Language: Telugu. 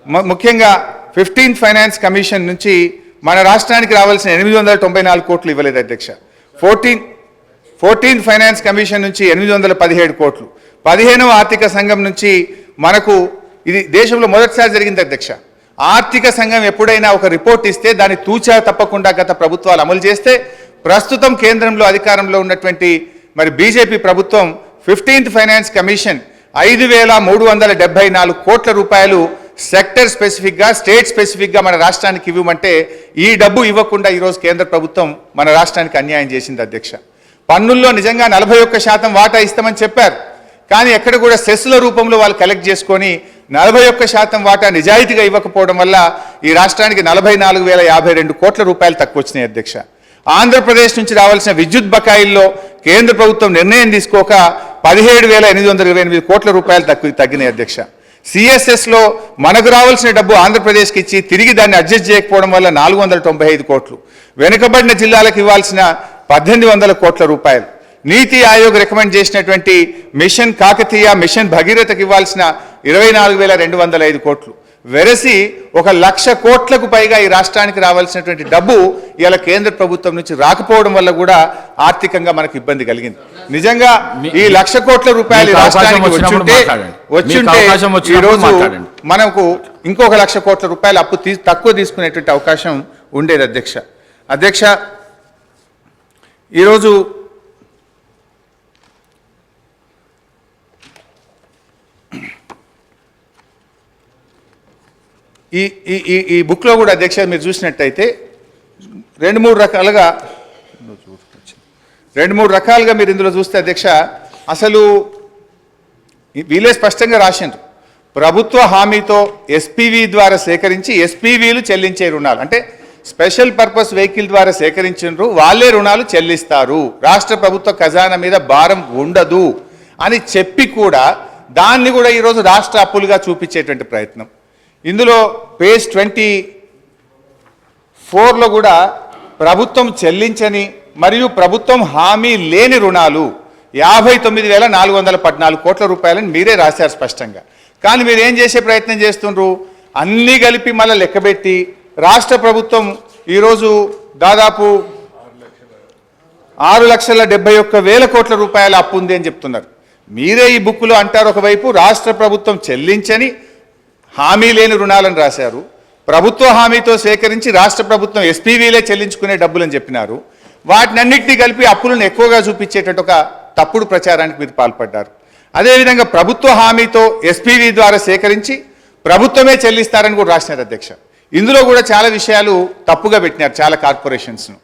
ముఖ్యంగా 15th ఫైనాన్స్ కమిషన్ నుంచి మన రాష్ట్రానికి రావాల్సిన 894 కోట్లు ఇవ్వలేదు అధ్యక్ష. 14th ఫైనాన్స్ కమిషన్ నుంచి 817 కోట్లు, 15వ ఆర్థిక సంఘం నుంచి మనకు ఇది దేశంలో మొదటిసారి జరిగింది అధ్యక్ష. ఆర్థిక సంఘం ఎప్పుడైనా ఒక రిపోర్ట్ ఇస్తే దాన్ని తూచా తప్పకుండా గత ప్రభుత్వాలు అమలు చేస్తే ప్రస్తుతం కేంద్రంలో అధికారంలో ఉన్నటువంటి మరి బీజేపీ ప్రభుత్వం 15th ఫైనాన్స్ కమిషన్ 5,374 కోట్ల రూపాయలు సెక్టర్ స్పెసిఫిక్గా స్టేట్ స్పెసిఫిక్గా మన రాష్ట్రానికి ఇవ్వమంటే ఈ డబ్బు ఇవ్వకుండా ఈరోజు కేంద్ర ప్రభుత్వం మన రాష్ట్రానికి అన్యాయం చేసింది అధ్యక్ష. పన్నుల్లో నిజంగా 41% వాటా ఇస్తామని చెప్పారు, కానీ ఎక్కడ కూడా సెస్ల రూపంలో వాళ్ళు కలెక్ట్ చేసుకొని 41% వాటా నిజాయితీగా ఇవ్వకపోవడం వల్ల ఈ రాష్ట్రానికి 44,052 కోట్ల రూపాయలు తక్కువ వచ్చినాయి అధ్యక్ష. ఆంధ్రప్రదేశ్ నుంచి రావాల్సిన విద్యుత్ బకాయిల్లో కేంద్ర ప్రభుత్వం నిర్ణయం తీసుకోక 17,828 కోట్ల రూపాయలు తగ్గినాయి అధ్యక్ష. సిఎస్ఎస్లో మనకు రావాల్సిన డబ్బు ఆంధ్రప్రదేశ్కి ఇచ్చి తిరిగి దాన్ని అడ్జస్ట్ చేయకపోవడం వల్ల 495 కోట్లు, వెనుకబడిన జిల్లాలకు ఇవ్వాల్సిన 1800 కోట్ల రూపాయలు, నీతి ఆయోగ్ రికమెండ్ చేసినటువంటి మిషన్ కాకతీయ మిషన్ భగీరథకి ఇవ్వాల్సిన 24,205 కోట్లు, వెరసి 1,00,000 కోట్లకు పైగా ఈ రాష్ట్రానికి రావాల్సినటువంటి డబ్బు ఇలా కేంద్ర ప్రభుత్వం నుంచి రాకపోవడం వల్ల కూడా ఆర్థికంగా మనకు ఇబ్బంది కలిగింది. నిజంగా ఈ 1,00,000 కోట్ల రూపాయలు రాష్ట్రానికి వచ్చుంటే ఈరోజు మనకు ఇంకొక 1,00,000 కోట్ల రూపాయలు అప్పు తక్కువ తీసుకునేటువంటి అవకాశం ఉండేది అధ్యక్ష. ఈరోజు ఈ బుక్లో కూడా అధ్యక్ష మీరు చూసినట్టయితే రెండు మూడు రకాలుగా మీరు ఇందులో చూస్తే అధ్యక్ష అసలు వీళ్ళే స్పష్టంగా రాసిండ్రు. ప్రభుత్వ హామీతో ఎస్పీవీ ద్వారా సేకరించి ఎస్పీవీలు చెల్లించే రుణాలు అంటే స్పెషల్ పర్పస్ వెహికల్ ద్వారా సేకరించిండ్రు, వాళ్ళే రుణాలు చెల్లిస్తారు, రాష్ట్ర ప్రభుత్వ ఖజానా మీద భారం ఉండదు అని చెప్పి కూడా దాన్ని కూడా ఈరోజు రాష్ట్ర అప్పులుగా చూపించేటువంటి ప్రయత్నం. ఇందులో పేజ్ 24లో కూడా ప్రభుత్వం చెల్లించని మరియు ప్రభుత్వం హామీ లేని రుణాలు 59,414 కోట్ల రూపాయలని మీరే రాశారు స్పష్టంగా. కానీ మీరు ఏం చేసే ప్రయత్నం చేస్తుండ్రు, అన్నీ కలిపి మళ్ళీ లెక్కబెట్టి రాష్ట్ర ప్రభుత్వం ఈరోజు దాదాపు 6,71,000 కోట్ల రూపాయల అప్పు ఉంది అని చెప్తున్నారు. మీరే ఈ బుక్లో అంటారు, ఒకవైపు రాష్ట్ర ప్రభుత్వం చెల్లించని హామీ లేని రుణాలను రాశారు, ప్రభుత్వ హామీతో సేకరించి రాష్ట్ర ప్రభుత్వం ఎస్పీవీలే చెల్లించుకునే డబ్బులని చెప్పినారు, వాటినన్నింటినీ కలిపి అప్పులను ఎక్కువగా చూపించేటట్టు ఒక తప్పుడు ప్రచారానికి మీరు పాల్పడ్డారు. అదేవిధంగా ప్రభుత్వ హామీతో ఎస్పీవీ ద్వారా సేకరించి ప్రభుత్వమే చెల్లిస్తారని కూడా రాసినారు అధ్యక్ష. ఇందులో కూడా చాలా విషయాలు తప్పుగా పెట్టినారు చాలా కార్పొరేషన్స్ను.